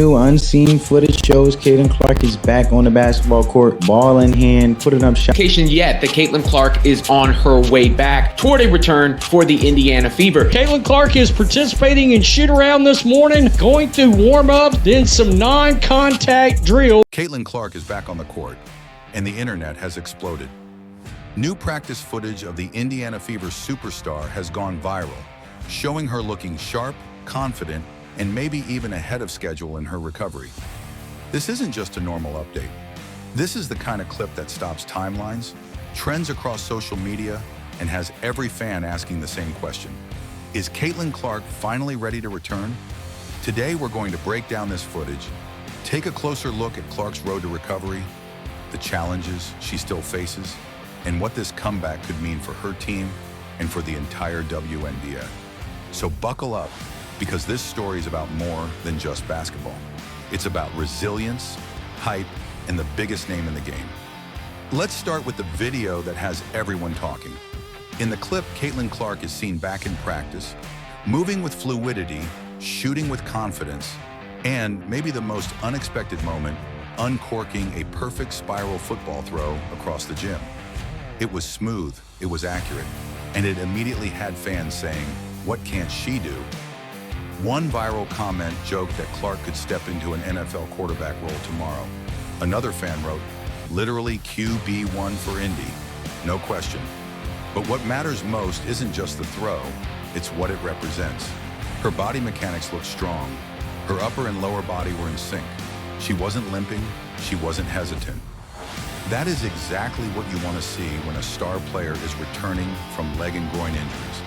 New unseen footage shows Caitlin Clark is back on the basketball court, ball in hand, putting up shots. Yet that Caitlin Clark is on her way back toward a return for the Indiana Fever. Caitlin Clark is participating in shoot-around this morning, going through warm-up, then some non-contact drill. Caitlin Clark is back on the court, and the internet has exploded. New practice footage of the Indiana Fever superstar has gone viral, showing her looking sharp, confident, and maybe even ahead of schedule in her recovery. This isn't just a normal update. This is the kind of clip that stops timelines, trends across social media, and has every fan asking the same question. Is Caitlin Clark finally ready to return? Today, we're going to break down this footage, take a closer look at Clark's road to recovery, the challenges she still faces, and what this comeback could mean for her team and for the entire WNBA. So buckle up, because this story is about more than just basketball. It's about resilience, hype, and the biggest name in the game. Let's start with the video that has everyone talking. In the clip, Caitlin Clark is seen back in practice, moving with fluidity, shooting with confidence, and maybe the most unexpected moment, uncorking a perfect spiral football throw across the gym. It was smooth, it was accurate, and it immediately had fans saying, "What can't she do?" One viral comment joked that Clark could step into an NFL quarterback role tomorrow. Another fan wrote, "Literally QB1 for Indy, no question." But what matters most isn't just the throw, it's what it represents. Her body mechanics looked strong. Her upper and lower body were in sync. She wasn't limping, she wasn't hesitant. That is exactly what you want to see when a star player is returning from leg and groin injuries.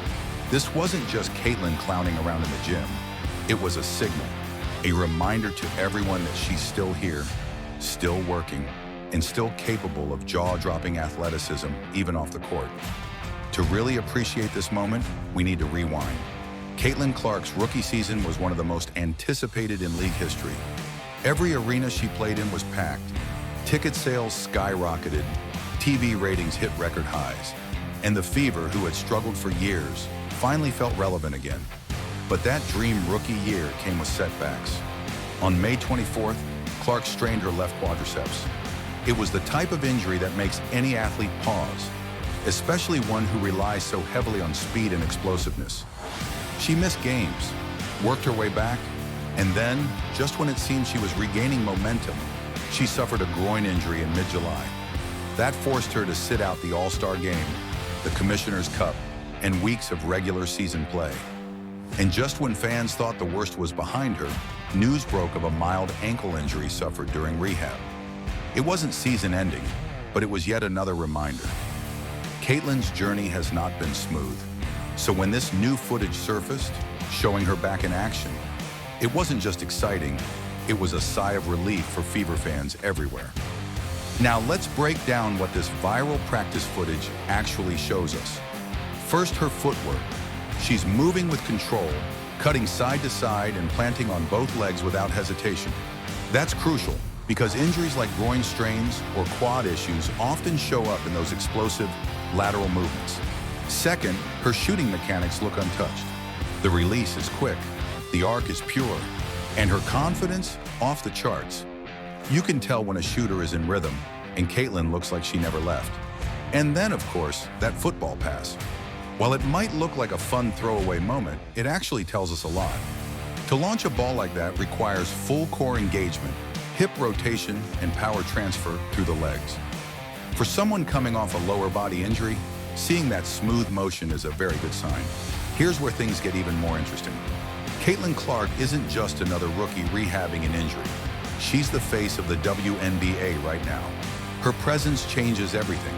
This wasn't just Caitlin clowning around in the gym. It was a signal, a reminder to everyone that she's still here, still working, and still capable of jaw-dropping athleticism, even off the court. To really appreciate this moment, we need to rewind. Caitlin Clark's rookie season was one of the most anticipated in league history. Every arena she played in was packed. Ticket sales skyrocketed, TV ratings hit record highs, and the Fever, who had struggled for years, finally felt relevant again. But that dream rookie year came with setbacks. On May 24th, Clark strained her left quadriceps. It was the type of injury that makes any athlete pause, especially one who relies so heavily on speed and explosiveness. She missed games, worked her way back, and then, just when it seemed she was regaining momentum, she suffered a groin injury in mid-July. That forced her to sit out the All-Star game, the Commissioner's Cup, and weeks of regular season play. And just when fans thought the worst was behind her, news broke of a mild ankle injury suffered during rehab. It wasn't season-ending, but it was yet another reminder. Caitlin's journey has not been smooth. So when this new footage surfaced, showing her back in action, it wasn't just exciting, it was a sigh of relief for Fever fans everywhere. Now let's break down what this viral practice footage actually shows us. First, her footwork. She's moving with control, cutting side to side and planting on both legs without hesitation. That's crucial because injuries like groin strains or quad issues often show up in those explosive lateral movements. Second, her shooting mechanics look untouched. The release is quick, the arc is pure, and her confidence off the charts. You can tell when a shooter is in rhythm, and Caitlin looks like she never left. And then, of course, that football pass. While it might look like a fun throwaway moment, it actually tells us a lot. To launch a ball like that requires full core engagement, hip rotation, and power transfer through the legs. For someone coming off a lower body injury, seeing that smooth motion is a very good sign. Here's where things get even more interesting. Caitlin Clark isn't just another rookie rehabbing an injury. She's the face of the WNBA right now. Her presence changes everything,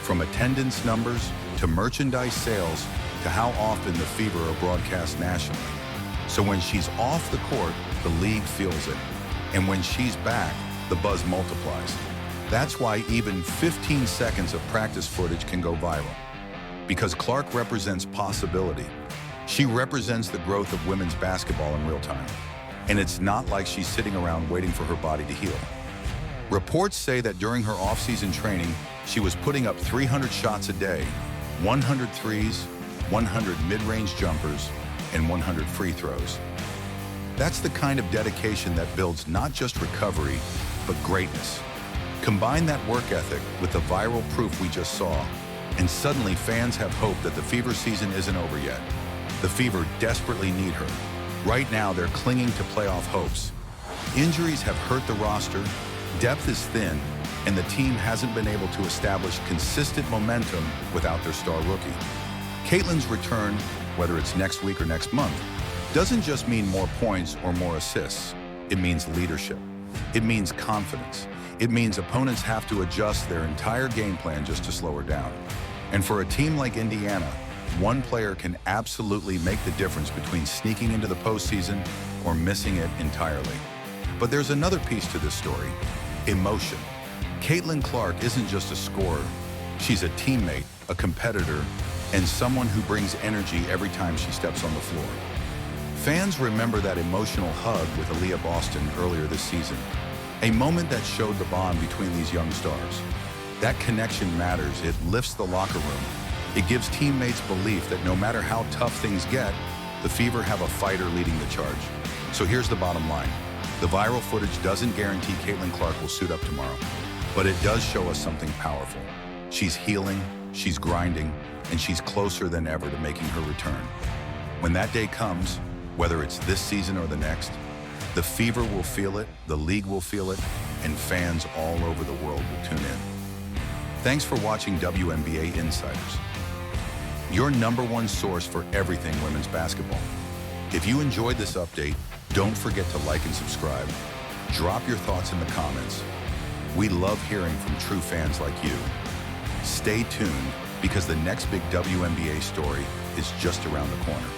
from attendance numbers to merchandise sales to how often the Fever are broadcast nationally. So when she's off the court, the league feels it. And when she's back, the buzz multiplies. That's why even 15 seconds of practice footage can go viral. Because Clark represents possibility. She represents the growth of women's basketball in real time. And it's not like she's sitting around waiting for her body to heal. Reports say that during her off-season training, she was putting up 300 shots a day, 100 threes, 100 mid-range jumpers, and 100 free throws. That's the kind of dedication that builds not just recovery, but greatness. Combine that work ethic with the viral proof we just saw, and suddenly fans have hope that the Fever season isn't over yet. The Fever desperately need her. Right now, they're clinging to playoff hopes. Injuries have hurt the roster, depth is thin, and the team hasn't been able to establish consistent momentum without their star rookie. Caitlyn's return, whether it's next week or next month, doesn't just mean more points or more assists. It means leadership. It means confidence. It means opponents have to adjust their entire game plan just to slow her down. And for a team like Indiana, one player can absolutely make the difference between sneaking into the postseason or missing it entirely. But there's another piece to this story: emotion. Caitlin Clark isn't just a scorer. She's a teammate, a competitor, and someone who brings energy every time she steps on the floor. Fans remember that emotional hug with Aaliyah Boston earlier this season, a moment that showed the bond between these young stars. That connection matters. It lifts the locker room. It gives teammates belief that no matter how tough things get, the Fever have a fighter leading the charge. So here's the bottom line. The viral footage doesn't guarantee Caitlin Clark will suit up tomorrow, but it does show us something powerful. She's healing, she's grinding, and she's closer than ever to making her return. When that day comes, whether it's this season or the next, the Fever will feel it, the league will feel it, and fans all over the world will tune in. Thanks for watching WNBA Insiders, your #1 source for everything women's basketball. If you enjoyed this update, don't forget to like and subscribe. Drop your thoughts in the comments. We love hearing from true fans like you. Stay tuned, because the next big WNBA story is just around the corner.